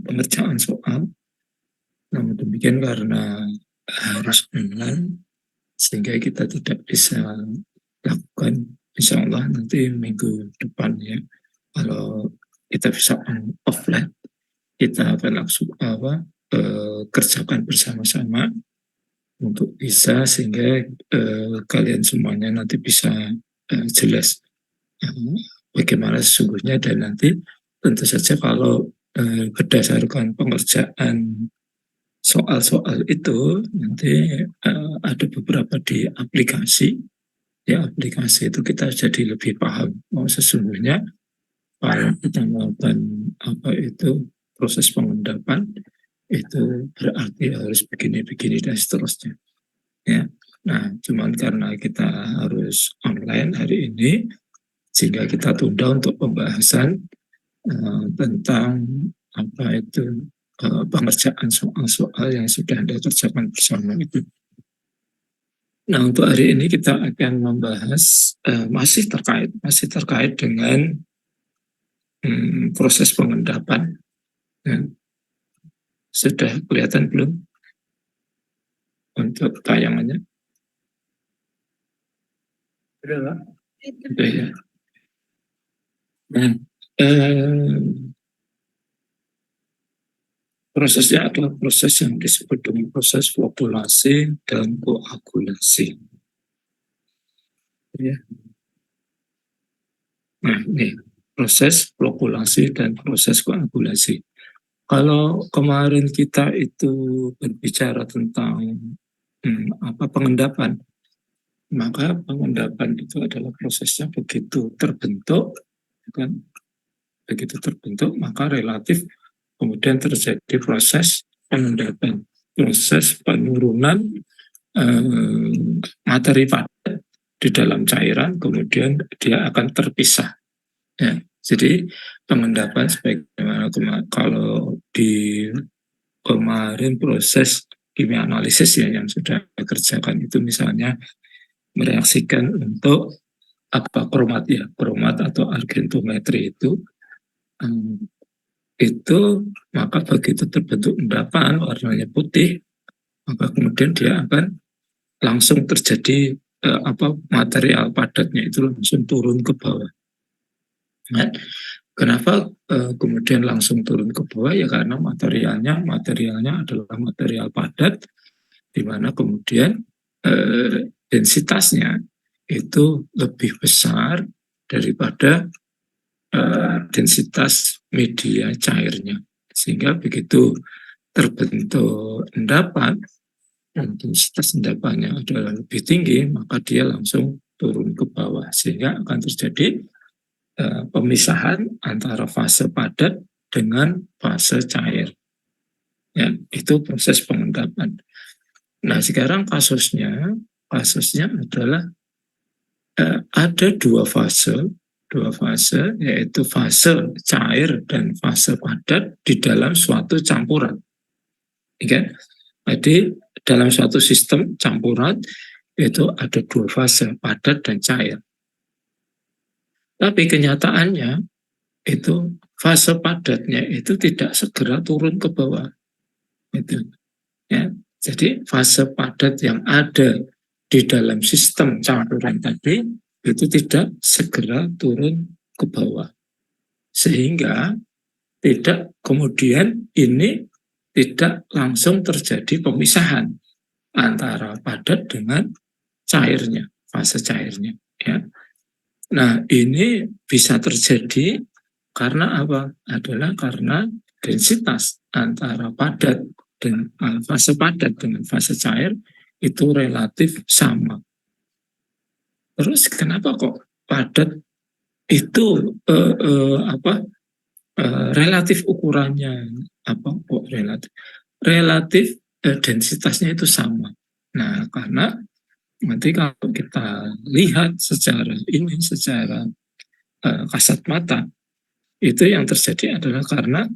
pengerjaan soal. Namun demikian karena harus online, sehingga kita tidak bisa lakukan. Insya Allah nanti minggu depan ya, kalau kita bisa offline, kita akan langsung kerjakan bersama-sama untuk bisa sehingga kalian semuanya nanti bisa jelas bagaimana sesungguhnya, dan nanti tentu saja kalau berdasarkan pengerjaan soal-soal itu nanti ada beberapa di aplikasi, ya aplikasi itu kita jadi lebih paham sesungguhnya kalau kita melakukan apa itu proses pengendapan itu berarti harus begini-begini dan seterusnya ya. Nah cuman karena kita harus online hari ini sehingga kita tunda untuk pembahasan tentang apa itu pengerjaan soal-soal yang sudah Anda kerjakan bersama itu. Nah untuk hari ini kita akan membahas masih terkait dengan proses pengendapan. Ya. Sudah kelihatan belum untuk tayangannya? Sudah Pak? Sudah ya. Nah, prosesnya adalah proses yang disebut dengan proses flokkulasi dan koagulasi. Ya. Nah, ini proses flokkulasi dan proses koagulasi. Kalau kemarin kita itu berbicara tentang pengendapan, maka pengendapan itu adalah prosesnya begitu terbentuk, kan? Begitu terbentuk, maka relatif kemudian terjadi proses pengendapan, proses penurunan materi padat di dalam cairan, kemudian dia akan terpisah. Ya, jadi pengendapan sebagaimana kalau di kemarin proses kimia analisis ya yang sudah dikerjakan itu misalnya mereaksikan untuk kromat atau argentometri itu maka begitu terbentuk endapan warnanya putih, maka kemudian dia akan langsung terjadi material padatnya itu langsung turun ke bawah. Nah, kenapa kemudian langsung turun ke bawah? Ya karena materialnya adalah material padat, di mana kemudian densitasnya itu lebih besar daripada densitas media cairnya. Sehingga begitu terbentuk endapan, dan densitas endapannya adalah lebih tinggi, maka dia langsung turun ke bawah. Sehingga akan terjadi pemisahan antara fase padat dengan fase cair. Ya, itu proses pengendapan. Nah, sekarang kasusnya adalah ada dua fase yaitu fase cair dan fase padat di dalam suatu campuran. Ya, jadi dalam suatu sistem campuran itu ada dua fase, padat dan cair. Tapi kenyataannya itu fase padatnya itu tidak segera turun ke bawah. Itu, ya. Jadi fase padat yang ada di dalam sistem campuran tadi itu tidak segera turun ke bawah. Sehingga tidak kemudian ini tidak langsung terjadi pemisahan antara padat dengan cairnya, fase cairnya. Ya. Nah, ini bisa terjadi karena apa? Adalah karena densitas antara padat dan fase padat dengan fase cair itu relatif sama. Terus kenapa kok padat itu relatif ukurannya apa kok relatif? Relatif densitasnya itu sama. Nah, karena nanti kalau kita lihat secara kasat mata, itu yang terjadi adalah karena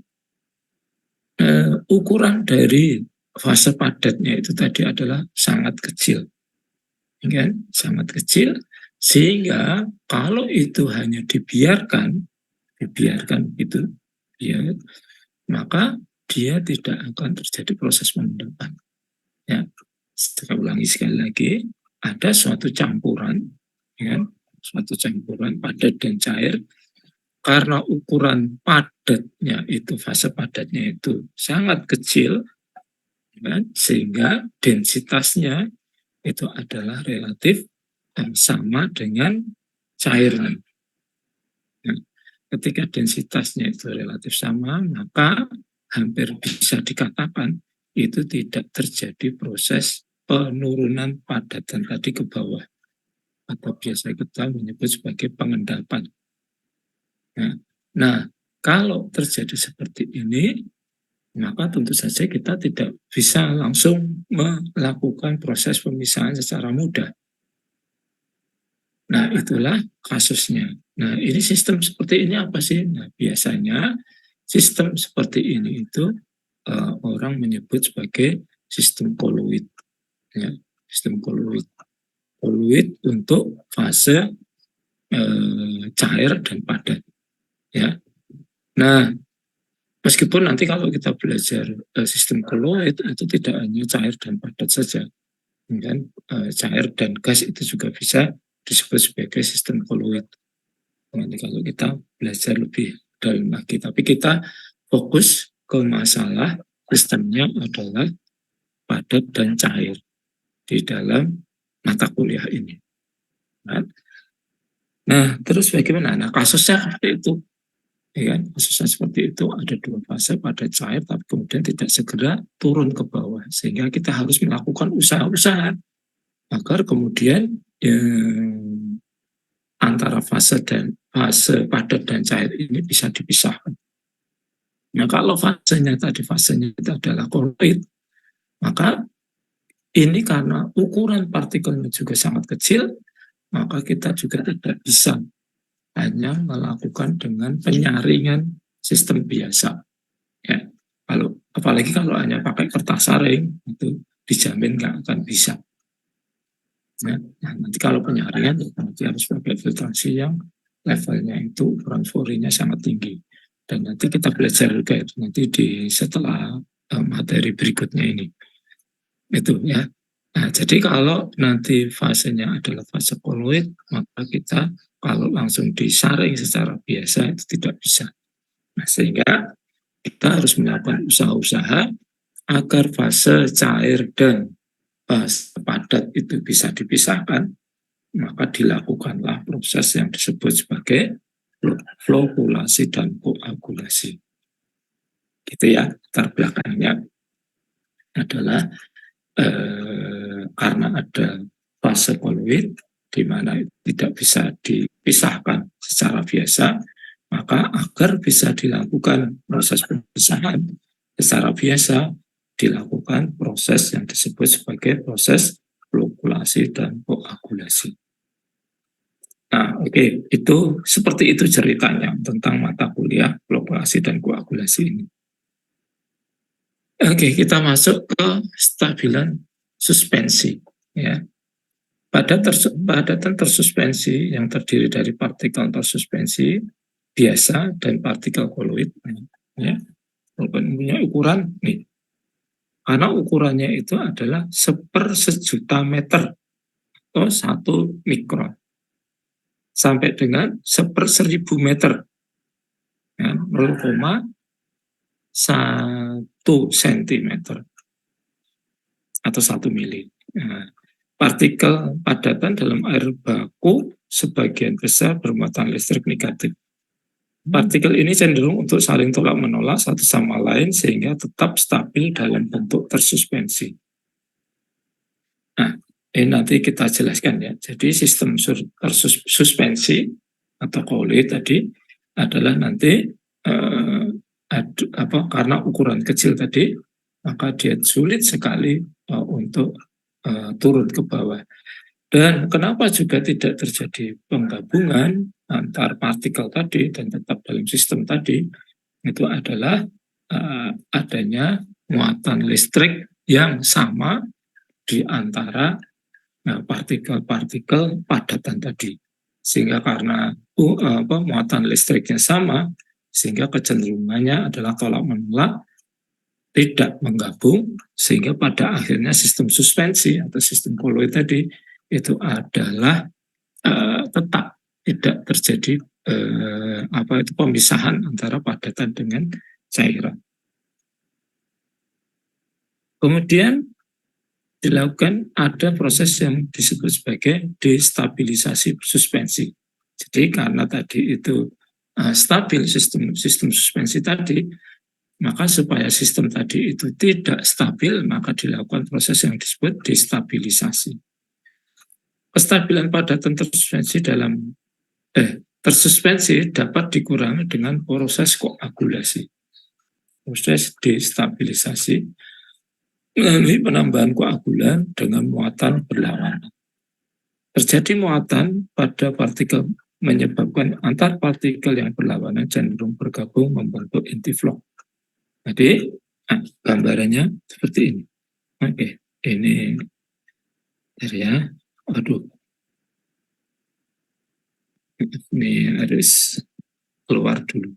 ukuran dari fase padatnya itu tadi adalah sangat kecil, kan? Sangat kecil, sehingga kalau itu hanya dibiarkan gitu, ya, maka dia tidak akan terjadi proses pengendapan. Ya, saya ulangi sekali lagi, ada suatu campuran, ya, suatu campuran padat dan cair, karena ukuran padatnya itu, fase padatnya itu sangat kecil, ya, sehingga densitasnya itu adalah relatif sama dengan cairnya. Nah, ketika densitasnya itu relatif sama, maka hampir bisa dikatakan itu tidak terjadi proses penurunan padatan tadi ke bawah, atau biasa kita menyebut sebagai pengendapan. Nah, kalau terjadi seperti ini, maka tentu saja kita tidak bisa langsung melakukan proses pemisahan secara mudah. Nah, itulah kasusnya. Nah, ini sistem seperti ini apa sih? Nah, biasanya sistem seperti ini itu orang menyebut sebagai sistem koloid. Ya, sistem koloid. Koloid untuk fase cair dan padat. Ya. Nah, meskipun nanti kalau kita belajar sistem koloid itu tidak hanya cair dan padat saja, kan cair dan gas itu juga bisa disebut sebagai sistem koloid. Nanti kalau kita belajar lebih dalam lagi, tapi kita fokus ke masalah sistemnya adalah padat dan cair di dalam mata kuliah ini. Nah, terus bagaimana? Nah, kasusnya seperti itu. Ya kan? Kasusnya seperti itu, ada dua fase padat cair, tapi kemudian tidak segera turun ke bawah. Sehingga kita harus melakukan usaha-usaha agar kemudian antara fase padat dan cair ini bisa dipisahkan. Nah, kalau fasenya itu adalah koloid, maka ini karena ukuran partikelnya juga sangat kecil, maka kita juga tidak bisa hanya melakukan dengan penyaringan sistem biasa. Ya, apalagi kalau hanya pakai kertas saring, itu dijamin nggak akan bisa. Nah, nanti kalau penyaringan nanti harus pakai filtrasi yang levelnya itu ukuran Fourier-nya sangat tinggi. Dan nanti kita belajar juga itu nanti setelah materi berikutnya ini. Itu ya. Nah, jadi kalau nanti fasenya adalah fase koloid, maka kita kalau langsung disaring secara biasa itu tidak bisa. Nah, sehingga kita harus melakukan usaha-usaha agar fase cair dan fase padat itu bisa dipisahkan, maka dilakukanlah proses yang disebut sebagai flokulasi dan koagulasi. Gitu ya, latar belakangnya adalah karena ada fase koloid di mana tidak bisa dipisahkan secara biasa, maka agar bisa dilakukan proses pemisahan secara biasa, dilakukan proses yang disebut sebagai proses flokulasi dan koagulasi. Nah, oke, itu seperti itu ceritanya tentang mata kuliah flokulasi dan koagulasi ini. Oke, kita masuk ke stabilan suspensi. Ya. Padatan tersuspensi yang terdiri dari partikel tersuspensi biasa dan partikel koloid. Ya. Punya ukuran nih. Karena ukurannya itu adalah 1/1000 meter atau 1 mikron sampai dengan 1/1000 meter, ya, 0,1 sentimeter atau 1 mili. Nah, partikel padatan dalam air baku sebagian besar bermuatan listrik negatif. Partikel ini cenderung untuk saling tolak-menolak satu sama lain sehingga tetap stabil dalam bentuk tersuspensi. Nah, ini nanti kita jelaskan ya. Jadi sistem suspensi atau koloid tadi adalah nanti karena ukuran kecil tadi, maka dia sulit sekali untuk turun ke bawah. Dan kenapa juga tidak terjadi penggabungan antar partikel tadi dan tetap dalam sistem tadi, itu adalah adanya muatan listrik yang sama di antara partikel-partikel padatan tadi. Sehingga karena muatan listriknya sama, sehingga kecenderungannya adalah tolak-menolak, tidak menggabung, sehingga pada akhirnya sistem suspensi atau sistem kolloid tadi itu adalah tetap tidak terjadi pemisahan antara padatan dengan cairan. Kemudian dilakukan ada proses yang disebut sebagai destabilisasi suspensi. Jadi karena tadi itu stabil sistem suspensi tadi, maka supaya sistem tadi itu tidak stabil, maka dilakukan proses yang disebut destabilisasi. Kestabilan padatan tersuspensi dapat dikurangi dengan proses koagulasi. Proses destabilisasi melalui penambahan koagulan dengan muatan berlawanan. Terjadi muatan pada partikel menyebabkan antar partikel yang berlawanan cenderung bergabung membentuk intifloc. Jadi gambarannya seperti ini. Oke, ini ya. Aduh, ini harus keluar dulu.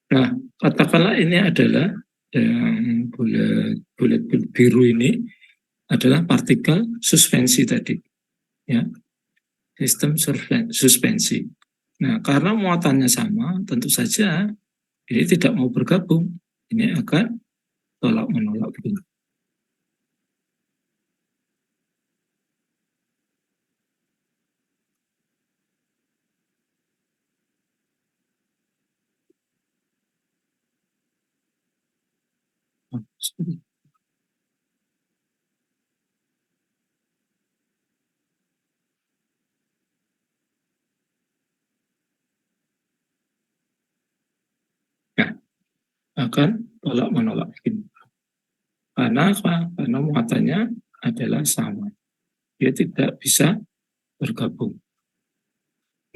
Nah, katakanlah ini adalah yang bulat biru ini adalah partikel suspensi tadi, ya, sistem suspensi. Nah, karena muatannya sama, tentu saja ini tidak mau bergabung. Ini akan tolak menolak begini. Nah, akan tolak menolak begini. Karena apa? Karena muatannya adalah sama. Dia tidak bisa bergabung.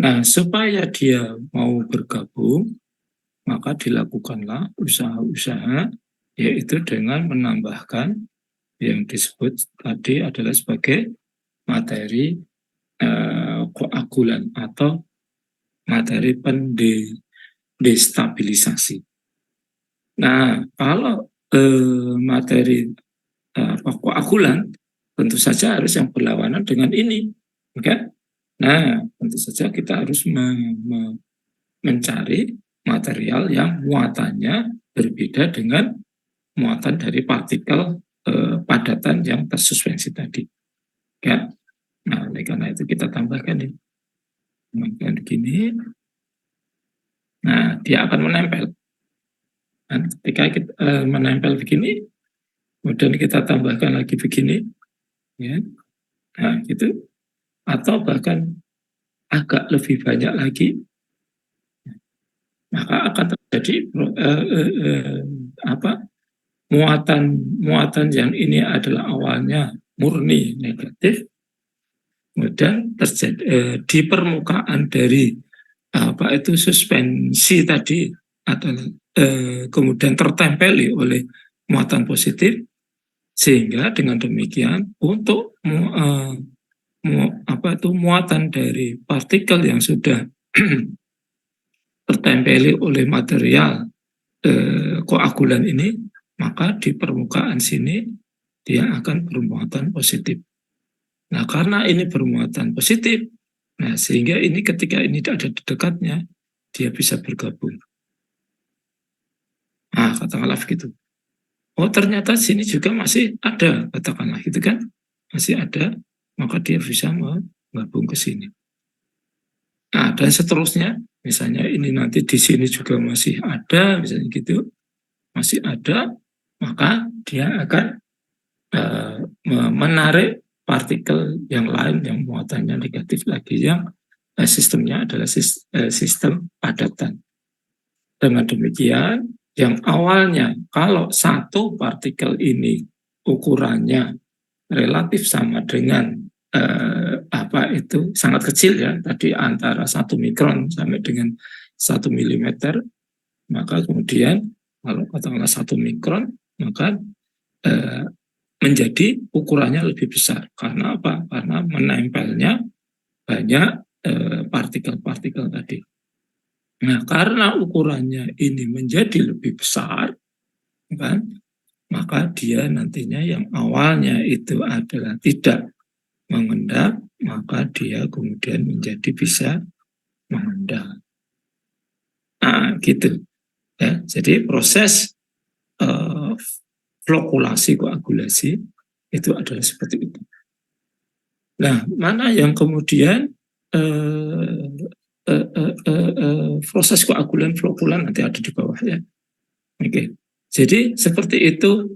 Nah, supaya dia mau bergabung, maka dilakukanlah usaha-usaha, yaitu dengan menambahkan yang disebut tadi adalah sebagai materi koagulan atau materi pendestabilisasi. Nah, kalau materi koagulan tentu saja harus yang berlawanan dengan ini, okay? Nah, tentu saja kita harus mencari material yang muatannya berbeda dengan muatan dari partikel padatan yang tersuspensi tadi. Ya. Nah, oleh karena itu kita tambahkan ini. Tambahkan begini. Nah, dia akan menempel. Dan ketika kita menempel begini, kemudian kita tambahkan lagi begini, ya. Nah, gitu. Atau bahkan agak lebih banyak lagi, maka akan terjadi muatan yang ini adalah awalnya murni negatif, kemudian terjadi di permukaan dari suspensi tadi adalah kemudian tertempeli oleh muatan positif, sehingga dengan demikian untuk muatan dari partikel yang sudah tertempeli oleh material koagulan ini, maka di permukaan sini dia akan bermuatan positif. Nah, karena ini bermuatan positif, nah sehingga ini ketika ini ada di dekatnya, dia bisa bergabung. Nah, katakanlah begitu. Oh, ternyata sini juga masih ada, katakanlah gitu kan, masih ada, maka dia bisa menggabung ke sini. Nah, dan seterusnya, misalnya ini nanti di sini juga masih ada, misalnya gitu, masih ada, maka dia akan menarik partikel yang lain yang muatannya negatif lagi, yang sistemnya adalah sistem padatan. Dengan demikian, yang awalnya kalau satu partikel ini ukurannya relatif sama dengan sangat kecil ya, tadi antara 1 mikron sampai dengan 1 milimeter, maka kemudian kalau katakanlah 1 mikron, maka eh, menjadi ukurannya lebih besar. Karena apa? Karena menempelnya banyak partikel-partikel tadi. Nah, karena ukurannya ini menjadi lebih besar, kan, maka dia nantinya yang awalnya itu adalah tidak mengendap, maka dia kemudian menjadi bisa mengendap. Nah, gitu ya. Jadi proses uh, flokulasi koagulasi itu adalah seperti itu. Nah, mana yang kemudian proses koagulan flokulan nanti ada di bawah ya. Oke. Jadi seperti itu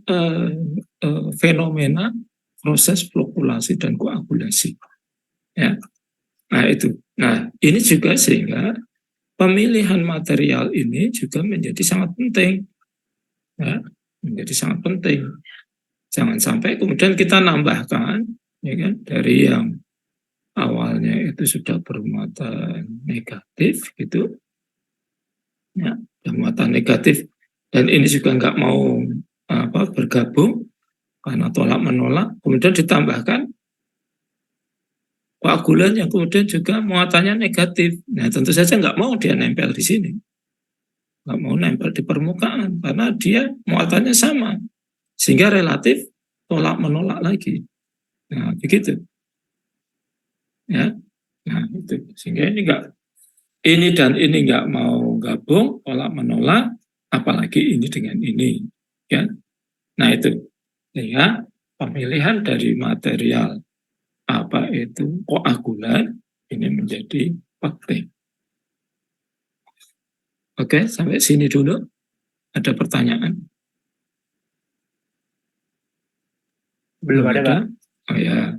fenomena proses flokulasi dan koagulasi. Ya. Nah itu. Nah ini juga sehingga pemilihan material ini juga menjadi sangat penting. Ya, menjadi sangat penting. Jangan sampai kemudian kita nambahkan, ya kan, dari yang awalnya itu sudah bermuatan negatif, gitu, ya, bermuatan negatif, dan ini juga nggak mau bergabung karena tolak menolak, kemudian ditambahkan koagulan yang kemudian juga muatannya negatif. Nah tentu saja nggak mau dia nempel di sini, nggak mau nempel di permukaan karena dia muatannya sama, sehingga relatif tolak menolak lagi. Nah begitu ya. Nah itu sehingga ini dan ini nggak mau gabung, tolak menolak, apalagi ini dengan ini, ya. Nah itu sehingga pemilihan dari material apa itu koagulan ini menjadi penting. Oke, sampai sini dulu. Ada pertanyaan? Belum ada, Pak. Oh ya.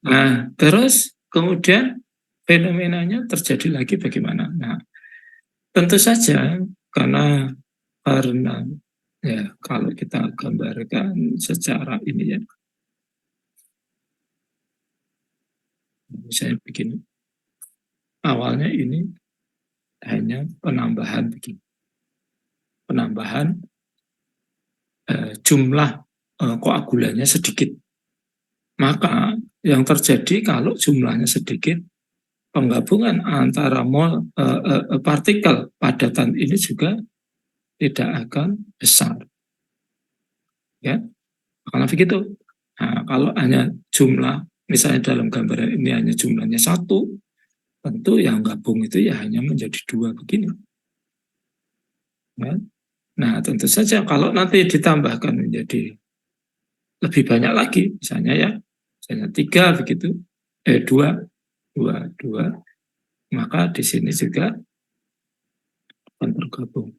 Nah, terus kemudian fenomenanya terjadi lagi bagaimana? Nah, tentu saja karena ya kalau kita gambarkan secara ini ya, misalnya begini, awalnya ini hanya penambahan begini, penambahan jumlah koagulannya sedikit. Maka yang terjadi kalau jumlahnya sedikit, penggabungan antara partikel padatan ini juga tidak akan besar. Ya, karena begitu. Nah, kalau hanya jumlah, misalnya dalam gambaran ini hanya jumlahnya 1, tentu yang gabung itu ya hanya menjadi 2 begini. Ya. Nah, tentu saja kalau nanti ditambahkan menjadi lebih banyak lagi, misalnya 3 begitu, 2, 2, maka di sini juga akan tergabung.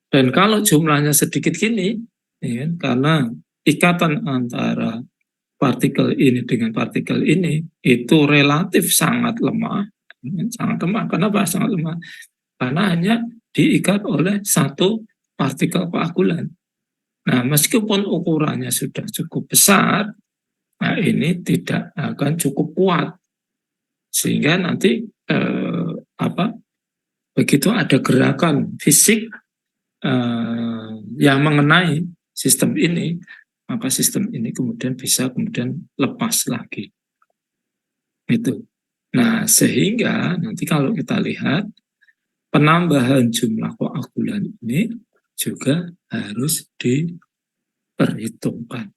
Dan kalau jumlahnya sedikit gini, ya, karena ikatan antara partikel ini dengan partikel ini itu relatif sangat lemah, sangat lemah. Kenapa sangat lemah? Karena hanya diikat oleh satu partikel koagulan. Nah, meskipun ukurannya sudah cukup besar, nah ini tidak akan cukup kuat, sehingga nanti begitu ada gerakan fisik yang mengenai sistem ini, maka sistem ini kemudian bisa lepas lagi. Itu. Nah, sehingga nanti kalau kita lihat penambahan jumlah koagulan ini juga harus diperhitungkan.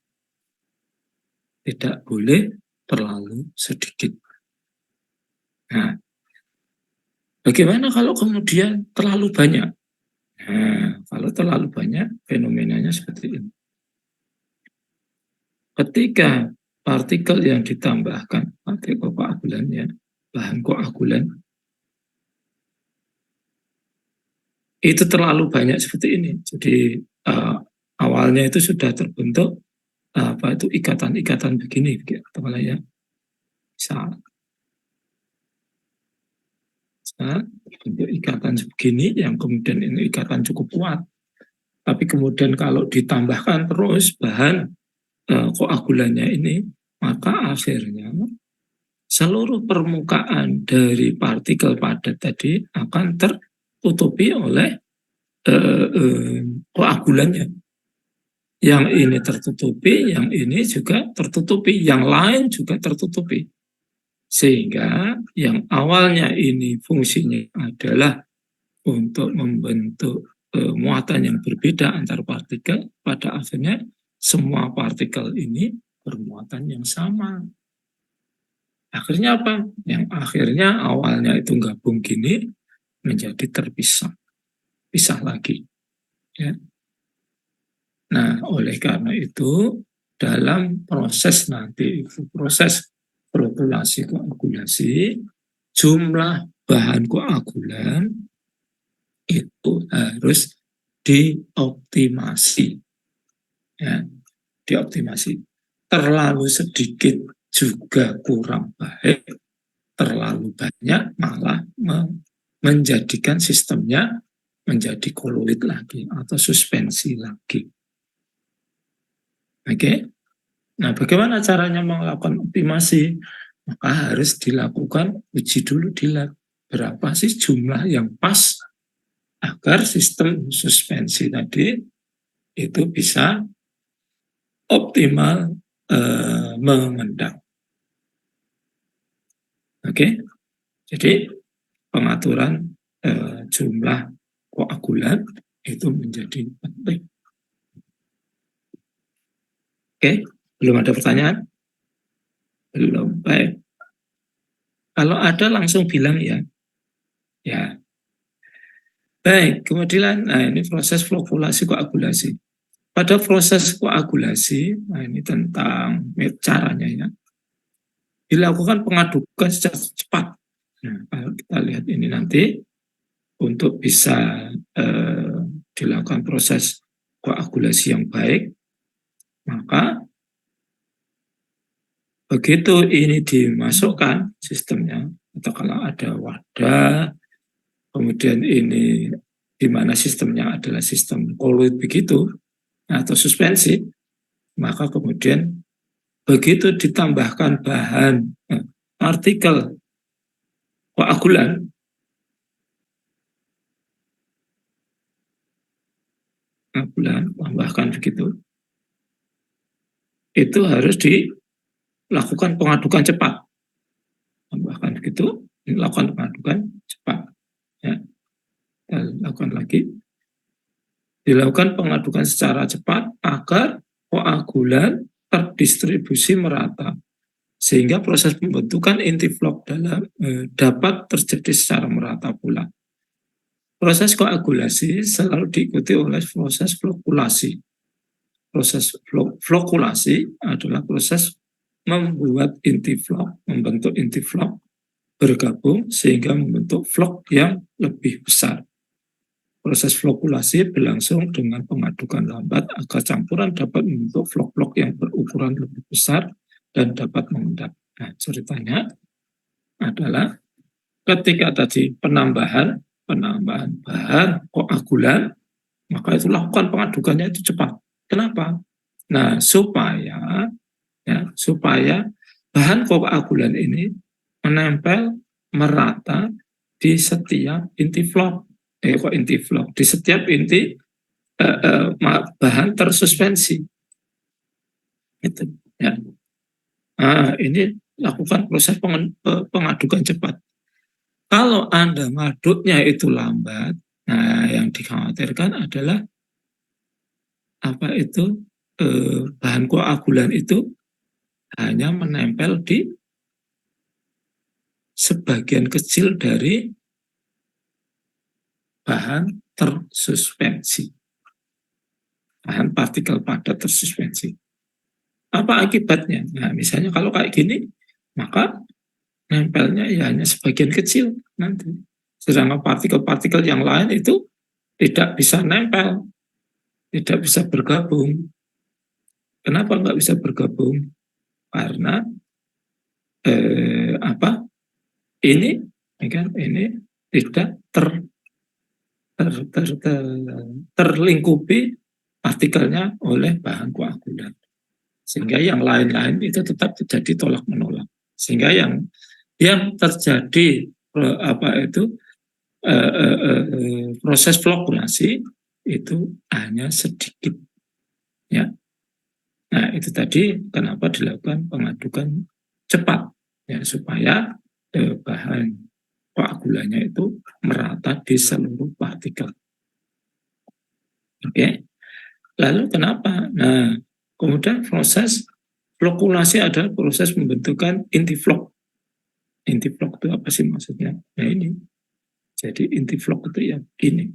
Tidak boleh terlalu sedikit. Nah, bagaimana kalau kemudian terlalu banyak? Nah, kalau terlalu banyak, fenomenanya seperti ini. Ketika partikel yang ditambahkan, partikel koagulannya, bahan koagulan, itu terlalu banyak seperti ini. Jadi awalnya itu sudah terbentuk ikatan-ikatan begini, katakanlah ya, misal untuk ikatan begini yang kemudian ini ikatan cukup kuat. Tapi kemudian kalau ditambahkan terus bahan koagulannya ini, maka akhirnya seluruh permukaan dari partikel padat tadi akan tertutupi oleh koagulannya. Yang ini tertutupi, yang ini juga tertutupi, yang lain juga tertutupi. Sehingga yang awalnya ini fungsinya adalah untuk membentuk muatan yang berbeda antar partikel, pada akhirnya semua partikel ini bermuatan yang sama. Akhirnya apa? Yang akhirnya awalnya itu gabung gini menjadi terpisah, pisah lagi. Ya. Nah, oleh karena itu dalam proses nanti, proses flokkulasi koagulasi, jumlah bahan koagulan itu harus dioptimasi, ya, dioptimasi. Terlalu sedikit juga kurang baik, terlalu banyak malah menjadikan sistemnya menjadi koloid lagi atau suspensi lagi. Oke, nah bagaimana caranya melakukan optimasi? Maka harus dilakukan uji dulu di lab. Berapa sih jumlah yang pas agar sistem suspensi tadi itu bisa optimal mengendap. Oke, jadi pengaturan jumlah koagulan itu menjadi penting. Oke, belum ada pertanyaan? Belum, baik. Kalau ada langsung bilang ya. Ya. Baik, kemudian nah ini proses flokkulasi koagulasi. Pada proses koagulasi, nah ini tentang caranya ya. Dilakukan pengadukan secara cepat. Nah, kalau kita lihat ini nanti untuk bisa dilakukan proses koagulasi yang baik, maka begitu ini dimasukkan sistemnya, atau kalau ada wadah, kemudian ini di mana sistemnya adalah sistem koloid begitu, atau suspensi, maka kemudian begitu ditambahkan bahan partikel koagulan, tambahkan begitu, itu harus dilakukan pengadukan cepat. Tambahkan begitu, dilakukan pengadukan cepat. Ya. Lakukan lagi. Dilakukan pengadukan secara cepat agar koagulan terdistribusi merata. Sehingga proses pembentukan inti flok dapat terjadi secara merata pula. Proses koagulasi selalu diikuti oleh proses flokkulasi. Proses flokkulasi adalah proses membuat inti flok, membentuk inti flok bergabung sehingga membentuk flok yang lebih besar. Proses flokkulasi berlangsung dengan pengadukan lambat agar campuran dapat membentuk flok-flok yang berukuran lebih besar dan dapat mengendap. Nah, ceritanya adalah ketika tadi penambahan bahan koagulan, maka itu lakukan pengadukannya itu cepat. Kenapa? Nah, supaya bahan koagulan ini menempel merata di setiap inti flok. Di setiap inti bahan tersuspensi. Itu ya. Nah, ini lakukan proses pengadukan cepat. Kalau Anda ngaduknya itu lambat, nah yang dikhawatirkan adalah apa itu bahan koagulan itu hanya menempel di sebagian kecil dari bahan tersuspensi, bahan partikel padat tersuspensi. Apa akibatnya? Nah, misalnya kalau kayak gini, maka nempelnya ya hanya sebagian kecil nanti. Sedangkan partikel-partikel yang lain itu tidak bisa nempel, tidak bisa bergabung. Kenapa nggak bisa bergabung? Karena ini kan ini tidak terlingkupi partikelnya oleh bahan koagulan. Sehingga yang lain-lain itu tetap terjadi tolak menolak. Sehingga yang terjadi proses flokkulasi itu hanya sedikit, ya. Nah, itu tadi kenapa dilakukan pengadukan cepat, ya, supaya bahan koagulannya itu merata di seluruh partikel. Oke. Lalu kenapa? Nah, kemudian proses flokkulasi adalah proses pembentukan inti flok. Inti flok itu apa sih maksudnya? Nah, ini. Jadi inti flok itu ya gini.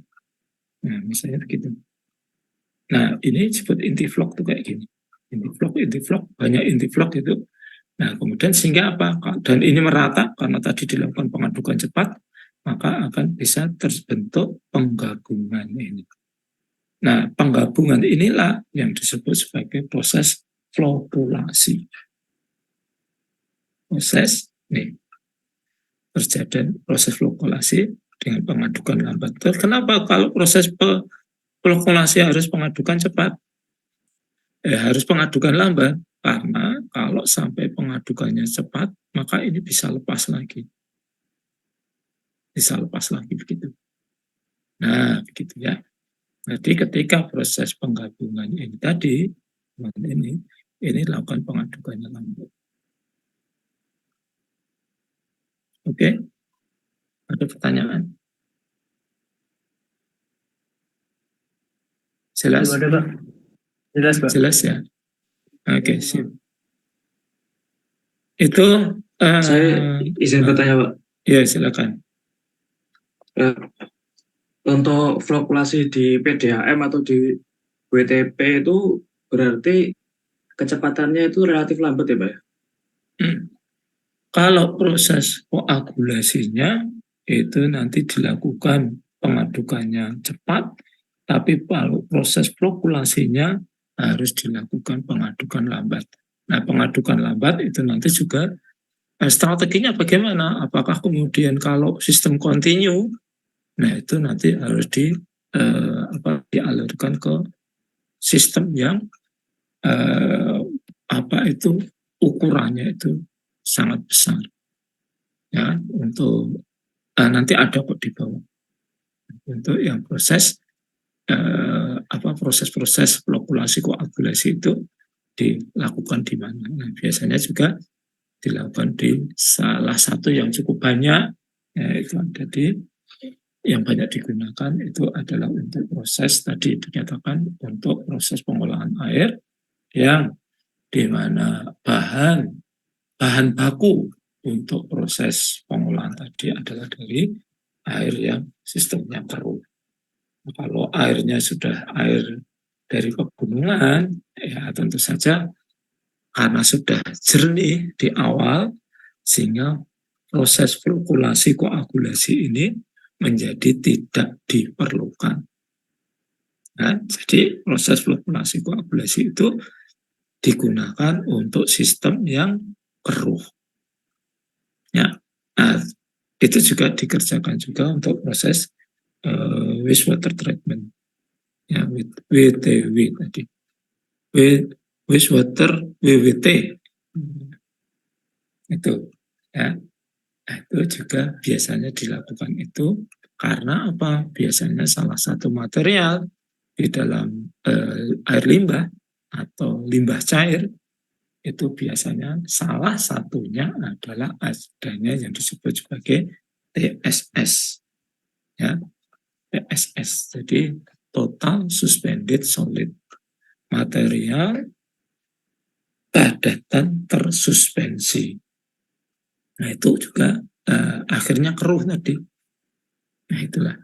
Nah, misalnya begitu. Nah, ini disebut inti flok itu kayak gini. Inti flok, banyak inti flok itu. Nah, kemudian sehingga apa? Dan ini merata karena tadi dilakukan pengadukan cepat, maka akan bisa terbentuk penggabungan ini. Nah, penggabungan inilah yang disebut sebagai proses flokkulasi. Proses nih, terjadi proses flokkulasi dengan pengadukan lambat. Terus kenapa kalau proses flokkulasi harus pengadukan cepat? Harus pengadukan lambat, karena kalau sampai pengadukannya cepat, maka ini bisa lepas lagi. Bisa lepas lagi begitu. Nah, begitu ya. Jadi ketika proses penggabungan ini tadi, ini lakukan pengadukannya lambat. Oke? Ada pertanyaan? Jelas? Belum ada, Pak. Jelas, Pak. Jelas ya? Oke, sip. Itu saya izin bertanya, Pak. Ya, silakan. Untuk flokkulasi di PDAM atau di WTP itu berarti kecepatannya itu relatif lambat ya, Pak? Kalau proses koagulasinya itu nanti dilakukan pengadukannya cepat, tapi kalau proses flokkulasinya harus dilakukan pengadukan lambat. Nah, pengadukan lambat itu nanti juga strateginya bagaimana? Apakah kemudian kalau sistem kontinu, nah itu nanti harus dialirkan ke sistem yang ukurannya itu sangat besar, ya, untuk nanti ada kok di bawah untuk yang proses proses flokkulasi koagulasi itu dilakukan di mana. Nah, biasanya juga dilakukan di salah satu yang cukup banyak, yaitu ada di yang banyak digunakan itu adalah untuk proses tadi dinyatakan untuk proses pengolahan air yang di mana bahan baku untuk proses pengolahan tadi adalah dari air yang sistemnya keruh. Kalau airnya sudah air dari pegunungan, ya tentu saja karena sudah jernih di awal, sehingga proses flokkulasi koagulasi ini menjadi tidak diperlukan. Nah, jadi proses flokkulasi koagulasi itu digunakan untuk sistem yang keruh. Ya, nah, itu juga dikerjakan juga untuk proses wastewater treatment, ya, WTW tadi, wastewater WWT itu, ya. Nah, itu juga biasanya dilakukan itu karena apa? Biasanya salah satu material di dalam air limbah atau limbah cair itu biasanya salah satunya adalah adanya yang disebut sebagai TSS, ya, TSS. Jadi total suspended solid, material padatan tersuspensi. Nah, itu juga akhirnya keruh tadi. Nah, itulah.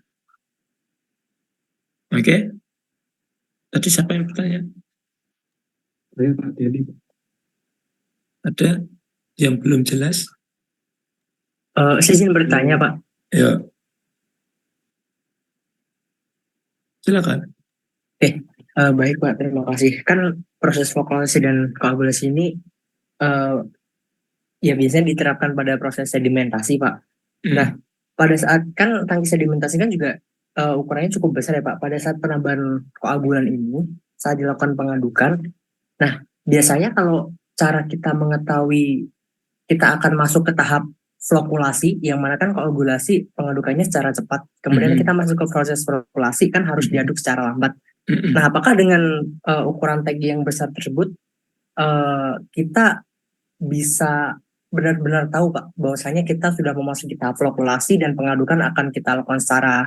Oke? Tadi siapa yang bertanya? Saya Pak Dedi. Ada yang belum jelas? Saya izin bertanya, Pak. Ya. Silakan. Baik, Pak. Terima kasih. Kan proses flokkulasi dan koagulasi ini ya biasanya diterapkan pada proses sedimentasi, Pak. Nah, pada saat kan tangki sedimentasi kan juga ukurannya cukup besar ya Pak. Pada saat penambahan koagulan ini saat dilakukan pengadukan, nah biasanya kalau cara kita mengetahui kita akan masuk ke tahap flokulasi, yang mana kan koagulasi pengadukannya secara cepat, kemudian kita masuk ke proses flokulasi kan harus diaduk secara lambat. Nah, apakah dengan ukuran tangki yang besar tersebut kita bisa benar-benar tahu Pak bahwasanya kita sudah memasuki tahap flokulasi dan pengadukan akan kita lakukan secara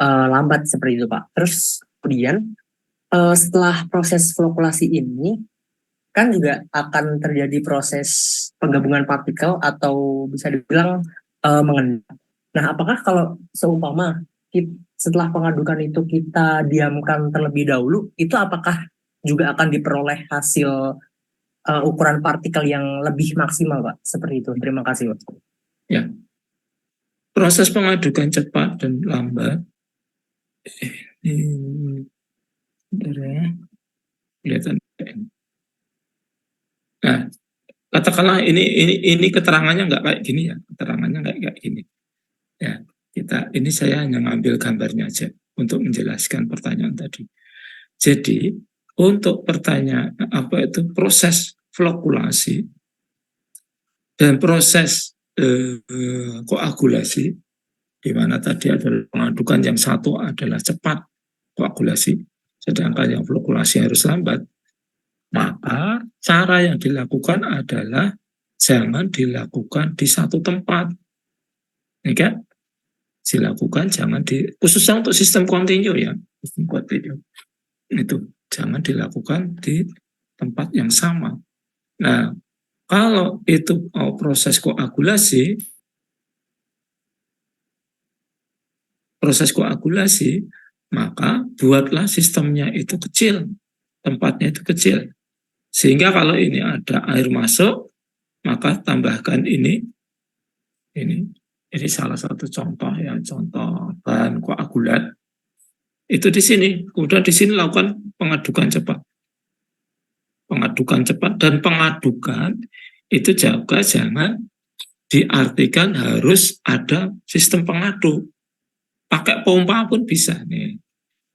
lambat seperti itu Pak. Terus kemudian setelah proses flokulasi ini kan juga akan terjadi proses penggabungan partikel atau bisa dibilang mengendap. Nah, apakah kalau seumpama setelah pengadukan itu kita diamkan terlebih dahulu, itu apakah juga akan diperoleh hasil ukuran partikel yang lebih maksimal, Pak? Seperti itu. Terima kasih, Pak. Ya, proses pengadukan cepat dan lambat. Kelihatan. Nah, katakanlah ini keterangannya nggak kayak gini ya, keterangannya nggak kayak gini. Ya, ini saya hanya ngambil gambarnya aja untuk menjelaskan pertanyaan tadi. Jadi untuk pertanyaan apa itu proses flokulasi dan proses koagulasi, di mana tadi adalah pengadukan yang satu adalah cepat koagulasi, sedangkan yang flokulasi harus lambat. Maka cara yang dilakukan adalah jangan dilakukan di satu tempat, ya kan? Dilakukan jangan khususnya untuk sistem kontinu ya, sistem kontinu itu jangan dilakukan di tempat yang sama. Nah, kalau itu proses koagulasi, maka buatlah sistemnya itu kecil, tempatnya itu kecil. Sehingga kalau ini ada air masuk, maka tambahkan ini salah satu contoh ya, contoh bahan koagulat. Itu di sini, kemudian di sini lakukan pengadukan cepat. Pengadukan cepat dan pengadukan itu juga jangan diartikan harus ada sistem pengaduk. Pakai pompa pun bisa nih.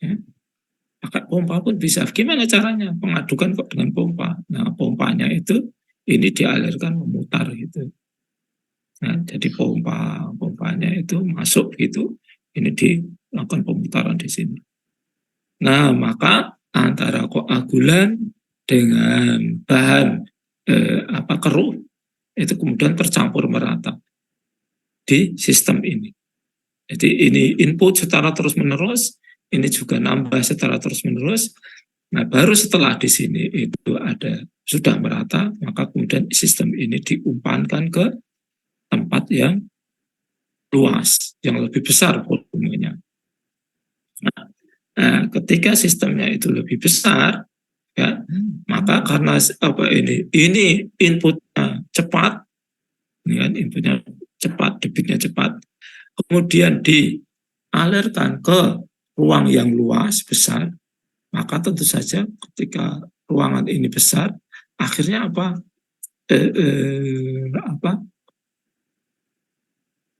Ya. Pakai pompa pun bisa. Gimana caranya? Pengadukan kok dengan pompa. Nah, pompanya itu ini dialirkan memutar gitu. Nah, jadi pompanya itu masuk gitu. Ini dilakukan pemutaran di sini. Nah, maka antara koagulan dengan bahan keruh itu kemudian tercampur merata di sistem ini. Jadi ini input secara terus-menerus, ini juga nambah secara terus-menerus. Nah, baru setelah di sini itu sudah merata, maka kemudian sistem ini diumpankan ke tempat yang luas, yang lebih besar volumenya. Nah, ketika sistemnya itu lebih besar, ya, maka karena ini inputnya cepat, inputnya cepat, debitnya cepat, kemudian dialirkan ke ruang yang luas besar, maka tentu saja ketika ruangan ini besar, akhirnya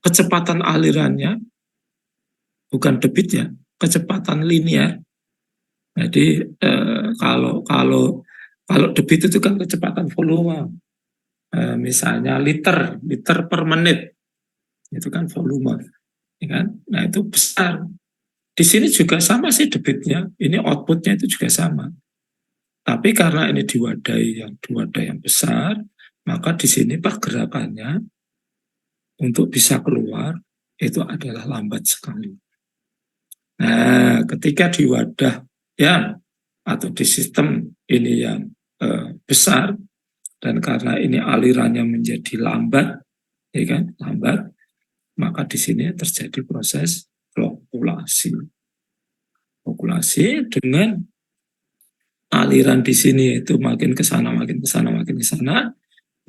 kecepatan alirannya bukan debitnya, kecepatan linear. Jadi kalau debit itu kan kecepatan volume, misalnya liter per menit, itu kan volume, ya kan? Nah itu besar. Di sini juga sama sih debitnya, ini outputnya itu juga sama. Tapi karena ini di wadah yang besar, maka di sini pergerakannya untuk bisa keluar itu adalah lambat sekali. Nah, ketika di wadah atau di sistem ini yang besar, dan karena ini alirannya menjadi lambat, ya kan, lambat, maka di sini terjadi proses flokulasi. Flokulasi dengan aliran di sini itu makin ke sana,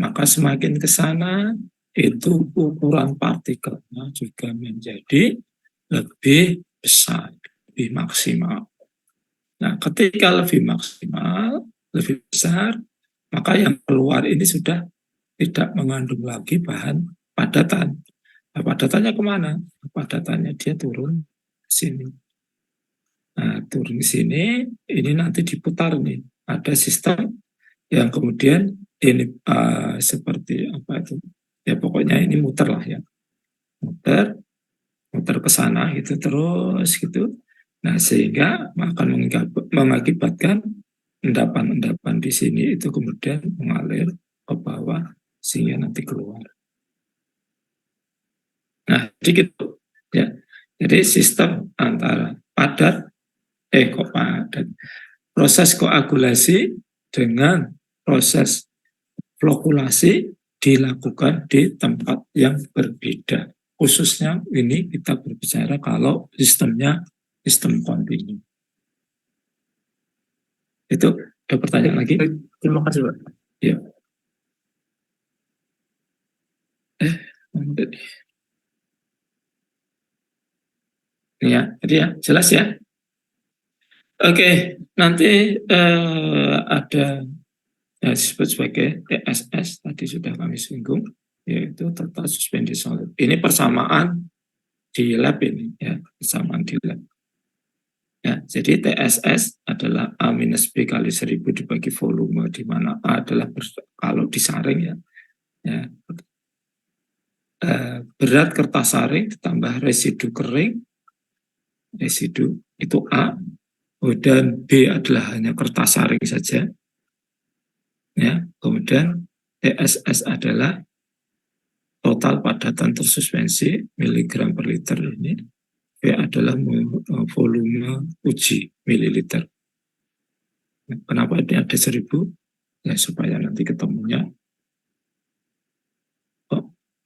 maka semakin ke sana itu ukuran partikelnya juga menjadi lebih besar, lebih maksimal. Nah, ketika lebih maksimal, lebih besar, maka yang keluar ini sudah tidak mengandung lagi bahan padatan. Nah, padatannya kemana? Padatannya dia turun ke sini. Nah, turun ke sini, ini nanti diputar nih. Ada sistem yang kemudian ini seperti apa itu? Ya pokoknya ini muter lah ya. Muter, muter ke sana gitu terus gitu. Nah, sehingga akan mengakibatkan endapan-endapan di sini itu kemudian mengalir ke bawah sehingga nanti keluar. Nah, jadi gitu ya. Jadi sistem antara kok padat, proses koagulasi dengan proses flokulasi dilakukan di tempat yang berbeda. Khususnya ini kita berbicara kalau sistemnya sistem kontinu. Itu ada pertanyaan lagi? Terima kasih, Pak. Ya. Ini ya, jadi ya, jelas ya. Oke, nanti ada yang disebut sebagai TSS, tadi sudah kami singgung, yaitu total suspended solid. Ini persamaan di lab ini, ya, persamaan di lab. Ya, jadi TSS adalah A minus B kali 1000 dibagi volume, di mana A adalah kalau disaring ya, ya berat kertas saring ditambah residu kering, residu itu A, dan B adalah hanya kertas saring saja. Ya, kemudian TSS adalah total padatan tersuspensi miligram per liter ini. V adalah volume uji mililiter. Nah, kenapa ini ada 1000? Ya supaya nanti ketemunya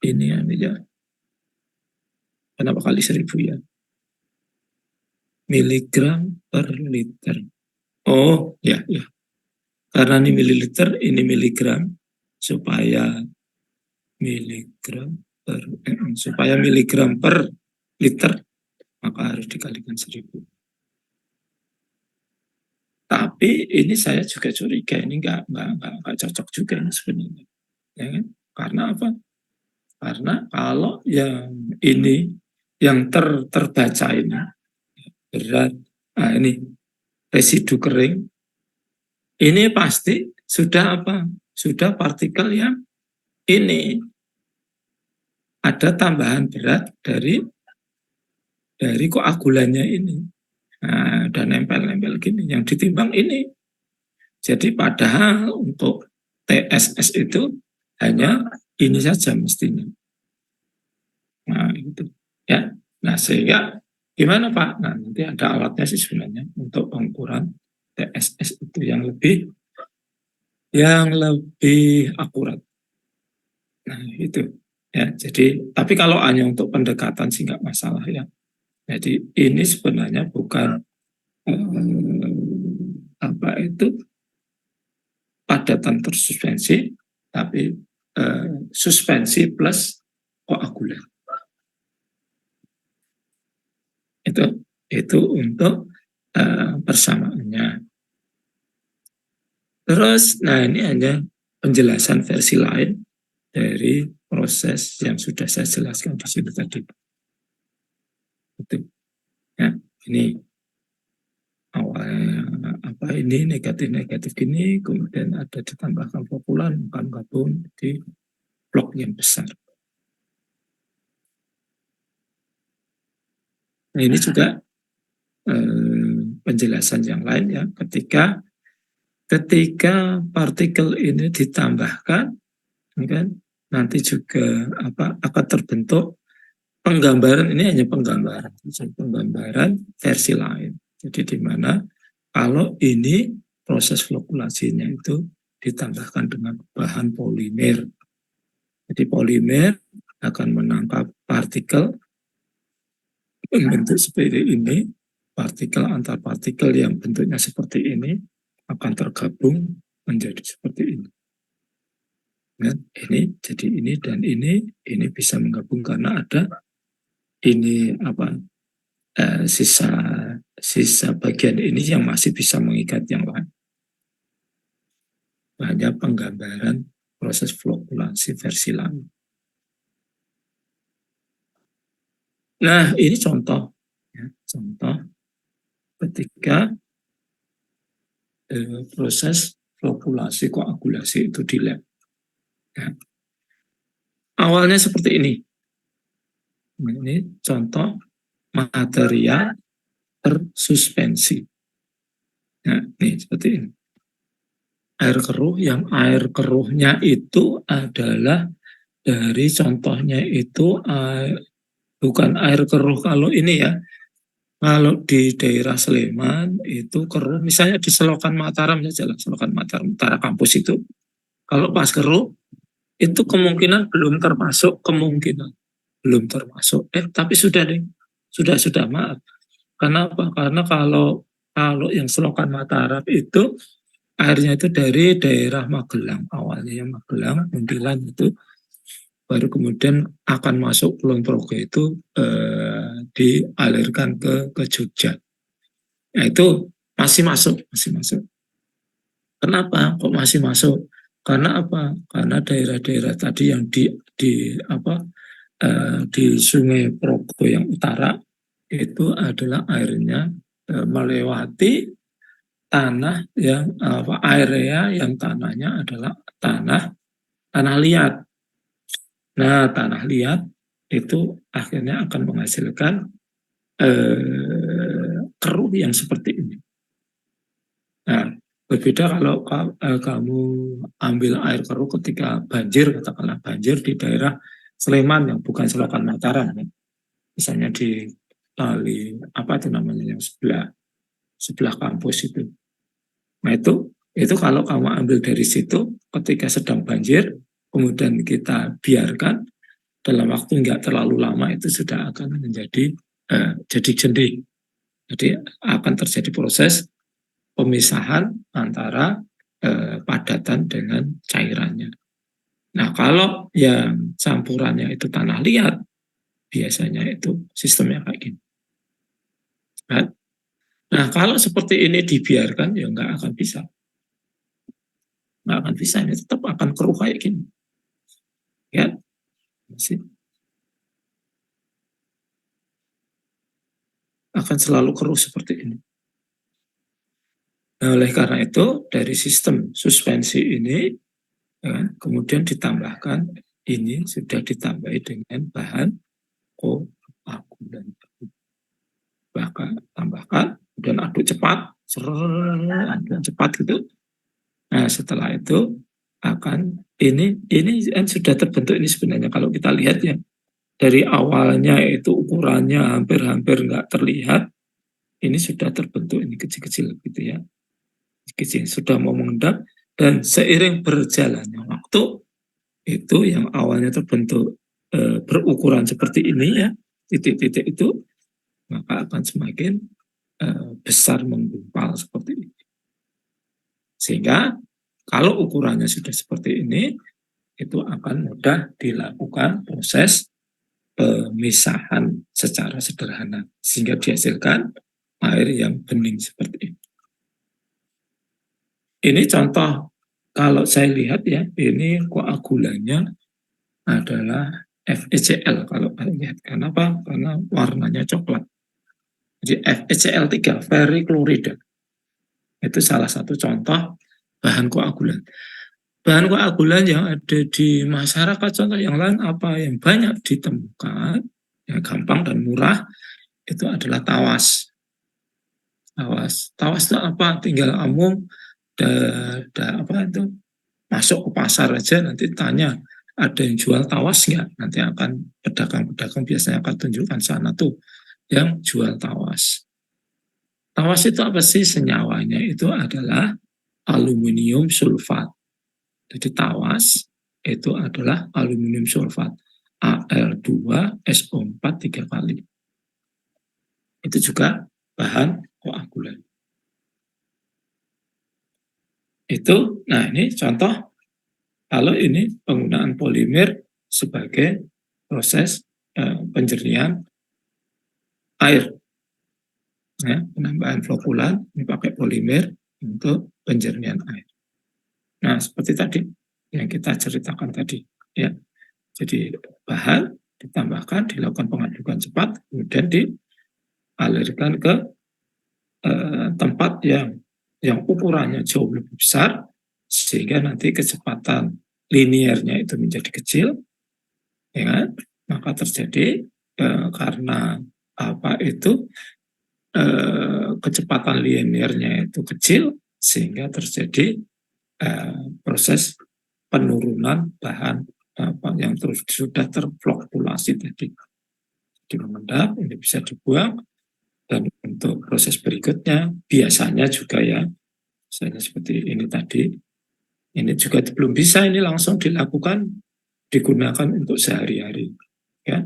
ini ya. Kenapa kali 1000 ya? Miligram per liter. Oh, ya, ya. Karena ini mililiter, ini miligram, supaya miligram per liter, maka harus dikalikan 1000. Tapi ini saya juga curiga, ini nggak cocok juga ini sebenarnya. Ya kan? Karena apa? Karena kalau yang ini, yang terbaca ini, berat, ini residu kering, ini pasti sudah apa? Sudah partikel yang ini ada tambahan berat dari koagulannya ini. Nah, udah nempel-nempel gini, yang ditimbang ini. Jadi padahal untuk TSS itu hanya ini saja mestinya. Nah, itu ya. Nah, sehingga gimana Pak? Nah, nanti ada alatnya sih sebenarnya untuk pengukuran TSS itu yang lebih akurat. Nah, itu ya. Jadi, tapi kalau hanya untuk pendekatan sih nggak masalah ya. Jadi ini sebenarnya bukan apa itu padatan tersuspensi, tapi suspensi plus koagulan. Itu untuk persamaannya. Terus, nah ini hanya penjelasan versi lain dari proses yang sudah saya jelaskan di sini tadi. Itu, ya, ini awalnya apa ini negatif gini, kemudian ada ditambahkan flokulan, akan gabung di blok yang besar. Nah ini juga penjelasan yang lain ya, ketika partikel ini ditambahkan, kan nanti juga akan terbentuk penggambaran, ini hanya penggambaran versi lain. Jadi di mana kalau ini proses flokulasinya itu ditambahkan dengan bahan polimer. Jadi polimer akan menangkap partikel bentuk seperti ini, partikel antar partikel yang bentuknya seperti ini akan tergabung menjadi seperti ini. Nah, ini jadi ini dan ini bisa menggabung karena ada ini sisa bagian ini yang masih bisa mengikat yang lain. Hanya penggambaran proses flokulasi versi lain. Nah, ini contoh, ya, contoh ketika proses flokkulasi koagulasi itu di lab. Ya. Awalnya seperti ini. Nah, ini contoh material tersuspensi. Nah, ini seperti ini. Air keruh, yang air keruhnya itu adalah dari contohnya itu bukan air keruh kalau ini ya. Kalau di daerah Sleman itu keruh, misalnya di Selokan Mataram saja lah, Selokan Mataram, utara kampus itu. Kalau pas keruh, itu kemungkinan belum termasuk, kemungkinan belum termasuk. Tapi sudah deh, sudah maaf. Kenapa? Karena kalau kalau yang Selokan Mataram itu airnya itu dari daerah Magelang awalnya, yang Magelang, Muntilan itu, baru kemudian akan masuk Kulon Progo itu dialirkan ke Jogja. Nah, itu masih masuk, masih masuk. Kenapa kok masih masuk? Karena apa? Karena daerah-daerah tadi yang di apa di Sungai Progo yang utara itu adalah airnya melewati tanah yang area yang tanahnya adalah tanah liat. Nah, tanah liat itu akhirnya akan menghasilkan keruh yang seperti ini. Nah, berbeda kalau kamu ambil air keruh ketika banjir, katakanlah banjir di daerah Sleman yang bukan Selokan Mataram, ya. Misalnya di kali apa itu namanya yang sebelah kampus itu. Nah itu kalau kamu ambil dari situ ketika sedang banjir, kemudian kita biarkan dalam waktu nggak terlalu lama itu sudah akan menjadi jadi jendi. Jadi akan terjadi proses pemisahan antara padatan dengan cairannya. Nah, kalau yang campurannya itu tanah liat, biasanya itu sistemnya kayak gini. Nah, kalau seperti ini dibiarkan, ya nggak akan bisa. Nggak akan bisa, ini tetap akan keruh kayak gini. Ya, masih akan selalu keruh seperti ini. Nah, oleh karena itu, dari sistem suspensi ini, ya, kemudian ditambahkan, ini sudah ditambahi dengan bahan koagulan. Bahkan tambahkan, kemudian aduk cepat, aduk cepat gitu. Nah, setelah itu akan ini kan sudah terbentuk ini sebenarnya kalau kita lihat ya dari awalnya itu ukurannya hampir-hampir nggak terlihat, ini sudah terbentuk ini kecil-kecil gitu ya, kecil sudah mau mengendap dan seiring berjalannya waktu itu yang awalnya terbentuk berukuran seperti ini ya titik-titik itu maka akan semakin besar menggumpal seperti ini. Sehingga kalau ukurannya sudah seperti ini, itu akan mudah dilakukan proses pemisahan secara sederhana. Sehingga dihasilkan air yang bening seperti ini. Ini contoh, kalau saya lihat ya, ini koagulannya adalah FeCl kalau kalian lihat. Kenapa? Karena warnanya coklat. Jadi FeCl3, ferrichloride. Itu salah satu contoh bahan koagulan. Bahan koagulan yang ada di masyarakat, contoh yang lain apa yang banyak ditemukan, yang gampang dan murah, itu adalah tawas. Tawas itu apa? Tinggal kamu apa itu masuk ke pasar aja, nanti tanya ada yang jual tawas nggak? Nanti akan pedagang-pedagang biasanya akan tunjukkan sana tuh yang jual tawas. Tawas itu apa sih? Senyawanya itu adalah aluminium sulfat. Jadi tawas itu adalah aluminium sulfat Al2SO4 3 kali. Itu juga bahan koagulan. Itu, nah ini contoh kalau ini penggunaan polimer sebagai proses penjernihan air. Ya, penambahan flokulan ini pakai polimer untuk penjernihan air. Nah, seperti tadi yang kita ceritakan tadi, ya. Jadi bahan ditambahkan, dilakukan pengadukan cepat, kemudian dialirkan ke tempat yang ukurannya jauh lebih besar, sehingga nanti kecepatan liniernya itu menjadi kecil, ya kan? Maka terjadi karena kecepatan liniernya itu kecil, sehingga terjadi proses penurunan bahan yang terus sudah terfluktuasi tadi. Jadi mengendap, ini bisa dibuang, dan untuk proses berikutnya biasanya juga misalnya seperti ini tadi, ini juga belum bisa ini langsung dilakukan, digunakan untuk sehari-hari, ya.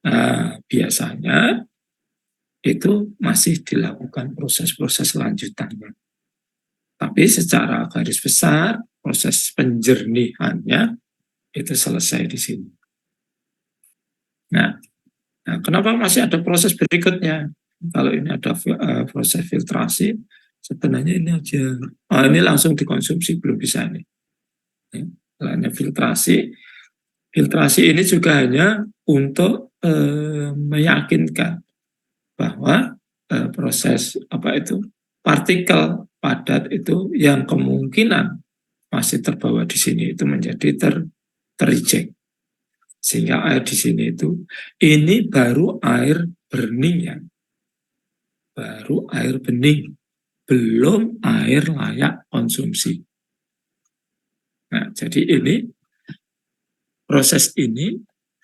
Nah, biasanya itu masih dilakukan proses-proses lanjutannya. Tapi secara garis besar, proses penjernihannya itu selesai di sini. Nah, kenapa masih ada proses berikutnya? Kalau ini ada proses filtrasi, sebenarnya ini aja. Ini langsung dikonsumsi, belum bisa nih. Hanya filtrasi. Filtrasi ini juga hanya untuk meyakinkan bahwa proses partikel padat itu yang kemungkinan masih terbawa di sini itu menjadi tereject. Sehingga air di sini itu, ini baru air bening ya. Baru air bening, belum air layak konsumsi. Nah, jadi proses ini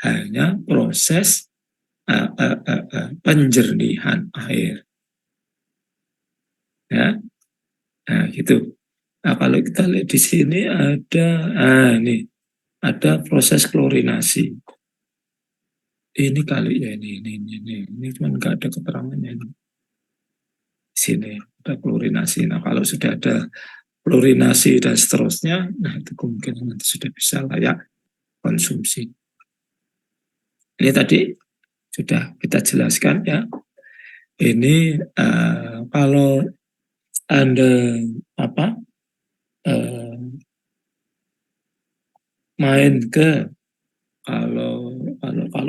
hanya proses penjernihan air. Ya, nah gitu. Nah, kalau kita lihat di sini ada proses klorinasi. Ini kali ya ini cuma nggak ada keterangannya ini. Di sini ada klorinasi. Nah, kalau sudah ada klorinasi dan seterusnya, nah itu kemungkinan nanti sudah bisa layak konsumsi. Ini tadi sudah kita jelaskan ya. Ini kalau Anda main ke kalau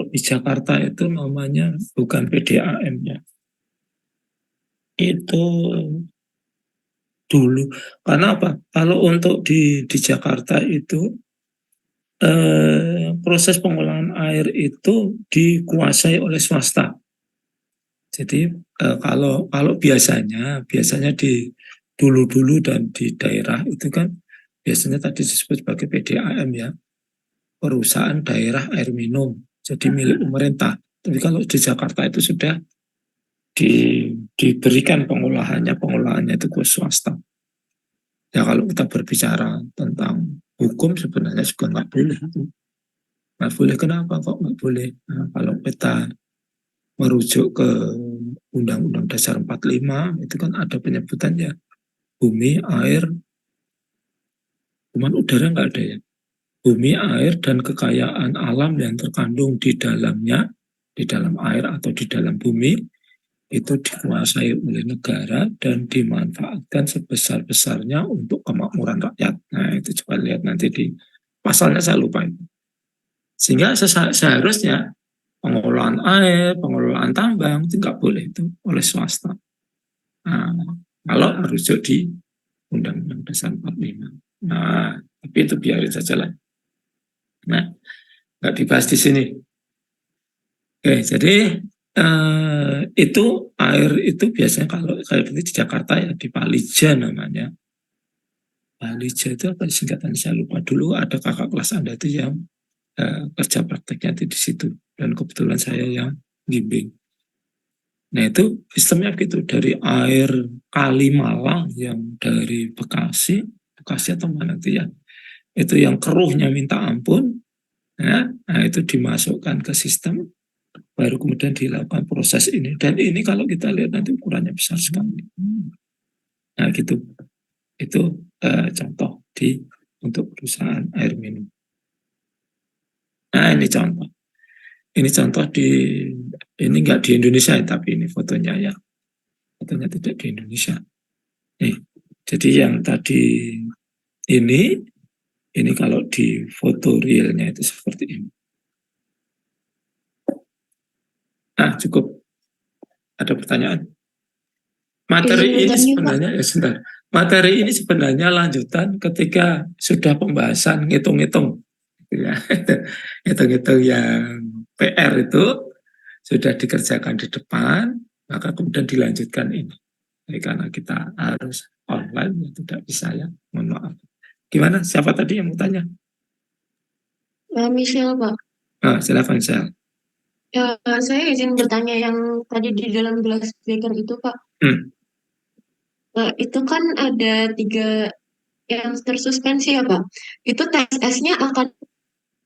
di Jakarta itu namanya bukan PDAM-nya. Itu dulu. Karena apa? Kalau untuk di Jakarta itu proses pengolahan air itu dikuasai oleh swasta. Jadi kalau biasanya di dulu dan di daerah itu kan biasanya tadi disebut sebagai PDAM ya, perusahaan daerah air minum, jadi milik pemerintah. Tapi kalau di Jakarta itu sudah diberikan pengolahannya itu ke swasta. Ya kalau kita berbicara tentang hukum sebenarnya juga nggak boleh. Nggak boleh, kenapa kok nggak boleh? Nah, kalau kita merujuk ke Undang-Undang Dasar 45 itu kan ada penyebutannya bumi, air, cuman udara nggak ada ya. Bumi, air, dan kekayaan alam yang terkandung di dalamnya, di dalam air atau di dalam bumi, itu dikuasai oleh negara dan dimanfaatkan sebesar-besarnya untuk kemakmuran rakyat. Nah, itu coba lihat nanti di pasalnya, saya lupa itu. Sehingga seharusnya pengelolaan air, pengelolaan tambang itu nggak boleh itu oleh swasta. Nah, kalau merujuk di Undang-Undang Dasar 45. Nah, tapi itu biarin saja lah. Nah, nggak dibahas di sini. Oke, jadi itu air itu biasanya kalau kayak di Jakarta ya di Palija namanya. Palija itu apa singkatan, saya lupa. Dulu ada kakak kelas Anda itu yang kerja prakteknya di situ, dan kebetulan saya yang bimbing. Nah itu sistemnya begitu, dari air Kali Malang yang dari Bekasi atau mana itu ya, itu yang keruhnya minta ampun, ya, nah itu dimasukkan ke sistem, baru kemudian dilakukan proses ini. Dan ini kalau kita lihat nanti ukurannya besar sekali. Nah gitu, itu contoh untuk perusahaan air minum. Nah ini contoh. Ini contoh ini nggak di Indonesia tapi ini fotonya ya. Fotonya tidak di Indonesia. Nih, jadi yang tadi ini kalau di foto realnya itu seperti ini. Cukup. Ada pertanyaan? Materi ini Izin bertanya, Pak. sebenarnya, sebentar. Materi ini sebenarnya lanjutan ketika sudah pembahasan ngitung-ngitung. Gitu ya. Ngitung-ngitung yang PR itu sudah dikerjakan di depan, maka kemudian dilanjutkan ini. Jadi karena kita harus online, ya tidak bisa ya, mohon maaf. Gimana? Siapa tadi yang mau tanya? Michelle, Pak. Silakan Sel. Ya, saya izin bertanya yang tadi di dalam gelas beker itu, Pak. Hmm. Itu kan ada 3 yang tersuspensi ya, Pak. Itu TSS-nya akan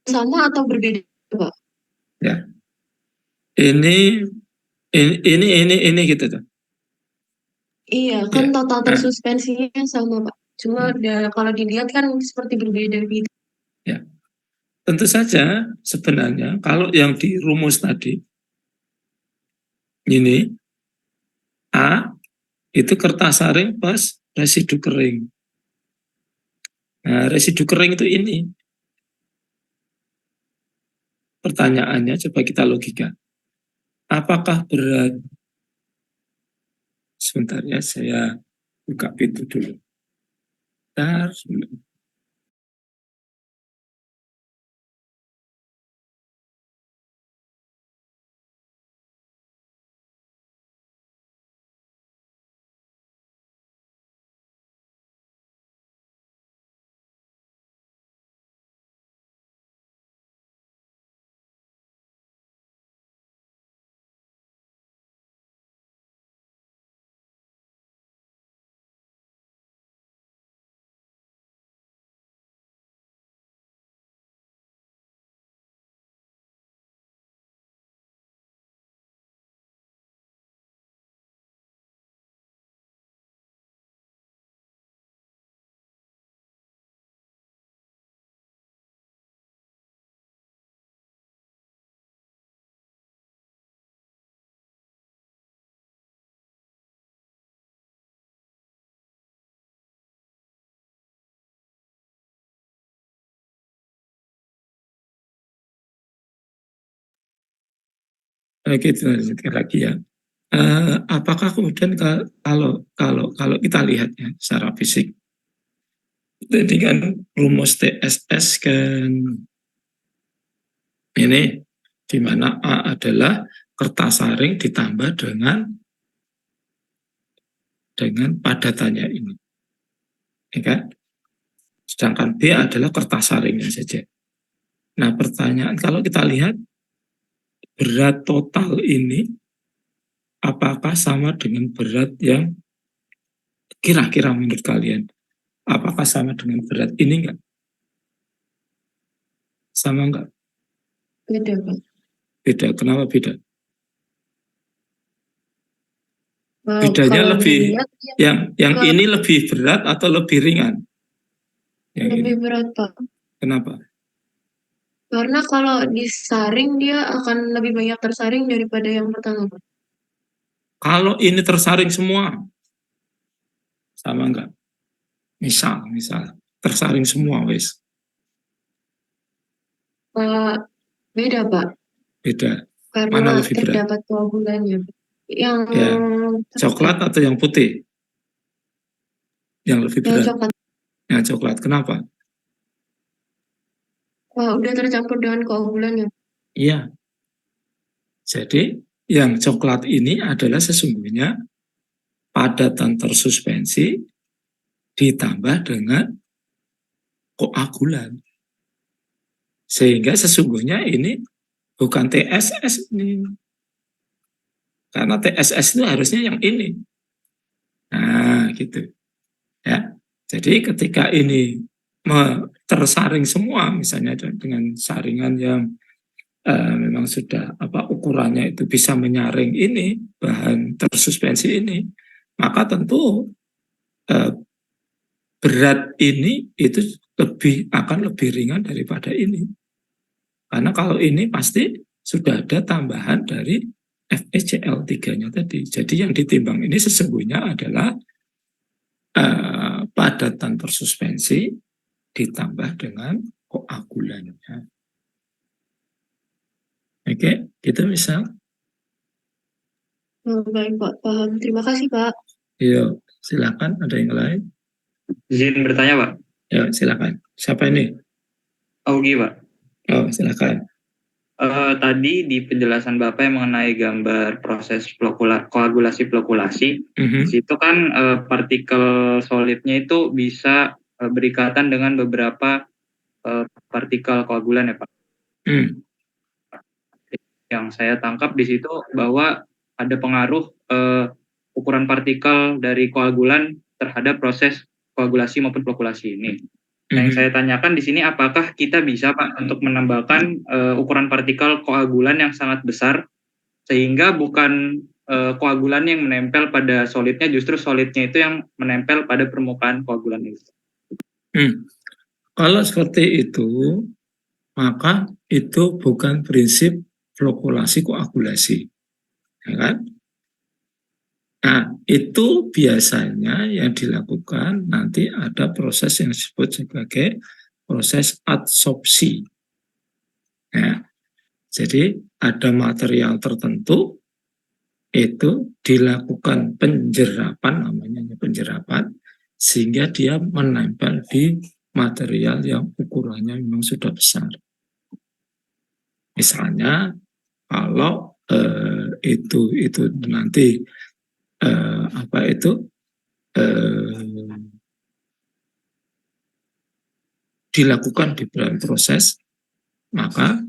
sama atau berbeda, Pak? Ya, ini gitu tuh. Iya, kan Ya. total tersuspensinya sama, Pak. Cuma kalau dilihat kan seperti berbeda gitu. Ya, tentu saja sebenarnya kalau yang dirumus tadi ini A itu kertas saring plus residu kering. Nah, residu kering itu ini. Pertanyaannya coba kita logika. Apakah berat? Sebentar ya, saya buka pintu dulu. Bentar. Oke, kita lanjutkan lagi ya. Apakah kemudian kalau kita lihat ya secara fisik, jadi kan rumus TSS kan ini di mana A adalah kertas saring ditambah dengan padatannya ini, ya kan? Sedangkan B adalah kertas saringnya saja. Nah, pertanyaan kalau kita lihat berat total ini apakah sama dengan berat yang kira-kira menurut kalian? Apakah sama dengan berat ini enggak? Sama enggak? Beda, Pak. Beda. Kenapa beda? Bedanya Kalau lebih dilihat yang ini lebih berat atau lebih ringan? Yang ini. lebih berat, Pak. Kenapa? Karena kalau disaring dia akan lebih banyak tersaring daripada yang pertama, Pak. Kalau ini tersaring semua, sama enggak? Misal tersaring semua, wes. Beda, Pak. Beda. Mana Karena lebih berat? terdapat koagulannya. Yang Ya, coklat atau yang putih? Yang lebih yang berat. coklat. Yang coklat. Kenapa? Udah tercampur dengan koagulannya. Iya. Jadi yang coklat ini adalah sesungguhnya padatan tersuspensi ditambah dengan koagulan. Sehingga sesungguhnya ini bukan TSS ini. Karena TSS itu harusnya yang ini. Nah, gitu. Ya. Jadi ketika ini tersaring semua, misalnya dengan saringan yang memang sudah ukurannya itu bisa menyaring ini bahan tersuspensi ini, maka tentu berat ini itu akan lebih ringan daripada ini. Karena kalau ini pasti sudah ada tambahan dari FeCl3-nya tadi. Jadi yang ditimbang ini sesungguhnya adalah padatan tersuspensi ditambah dengan koagulannya. Oke, gitu misal. Oh, baik Pak, paham. Terima kasih Pak. Yuk, silakan. Ada yang lain? Izin bertanya, Pak. Ya, silakan. Siapa ini? Augie, Pak. Oh, silakan. Tadi di penjelasan Bapak yang mengenai gambar proses koagulasi-flokulasi, Mhm. di situ kan partikel solidnya itu bisa berikatan dengan beberapa partikel koagulan ya Pak. Hmm. Yang saya tangkap di situ bahwa ada pengaruh ukuran partikel dari koagulan terhadap proses koagulasi maupun flokulasi ini. Nah, yang saya tanyakan di sini, apakah kita bisa Pak untuk menambahkan ukuran partikel koagulan yang sangat besar sehingga bukan koagulan yang menempel pada solidnya, justru solidnya itu yang menempel pada permukaan koagulan itu. Kalau seperti itu, maka itu bukan prinsip flokulasi koagulasi, ya kan? Nah, itu biasanya yang dilakukan nanti ada proses yang disebut sebagai proses adsorpsi. Ya. Jadi ada material tertentu itu dilakukan penjerapan, namanya penjerapan, sehingga dia menempel di material yang ukurannya memang sudah besar. Misalnya kalau itu nanti dilakukan di dalam proses, maka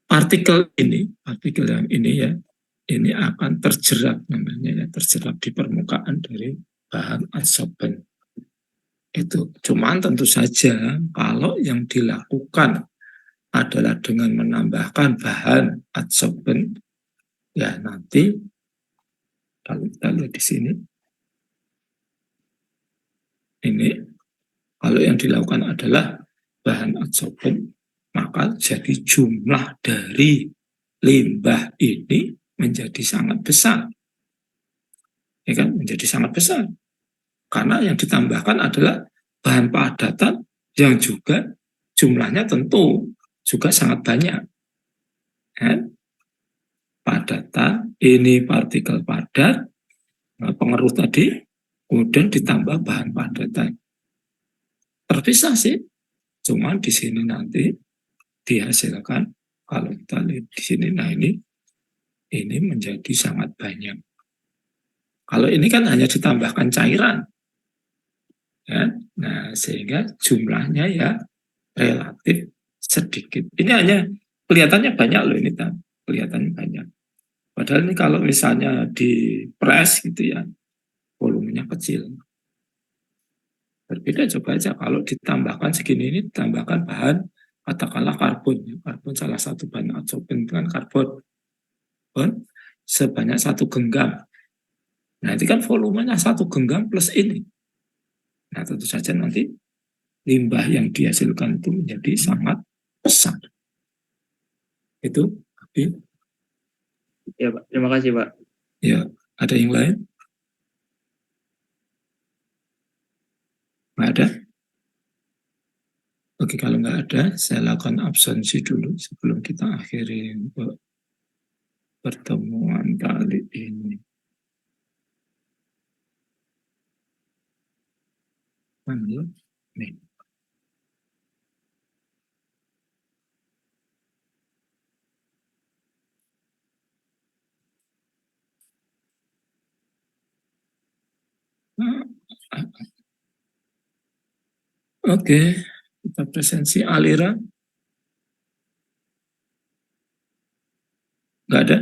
partikel yang ini ya, ini akan terjerat namanya ya, terjerat di permukaan dari bahan adsorben. Itu cuman tentu saja kalau yang dilakukan adalah dengan menambahkan bahan adsorben, ya nanti kalau kita lihat di sini, ini kalau yang dilakukan adalah bahan adsorben, maka jadi jumlah dari limbah ini menjadi sangat besar, ya kan, menjadi sangat besar. Karena yang ditambahkan adalah bahan padatan yang juga jumlahnya tentu juga sangat banyak. Kan? Padatan, ini partikel padat, pengaruh tadi, kemudian ditambah bahan padatan. Terpisah sih, cuman di sini nanti dihasilkan, kalau kita lihat di sini, nah ini menjadi sangat banyak. Kalau ini kan hanya ditambahkan cairan, ya, nah sehingga jumlahnya ya relatif sedikit. Ini hanya kelihatannya banyak loh ini, kelihatannya banyak. Padahal ini kalau misalnya di press gitu ya, volumenya kecil. Berbeda coba aja kalau ditambahkan segini, ini ditambahkan bahan katakanlah karbon. Karbon salah satu bahan adsorben kan karbon sebanyak 1 genggam. Nah itu kan volumenya 1 genggam plus ini. Nah tentu saja nanti limbah yang dihasilkan itu menjadi sangat besar. Itu tapi Ya Pak, terima kasih Pak. ya, ada yang lain? Nggak ada? Oke, kalau nggak ada, saya lakukan absensi dulu sebelum kita akhiri pertemuan kali ini. Nih. Oke, kita presensi aliran. Nggak ada?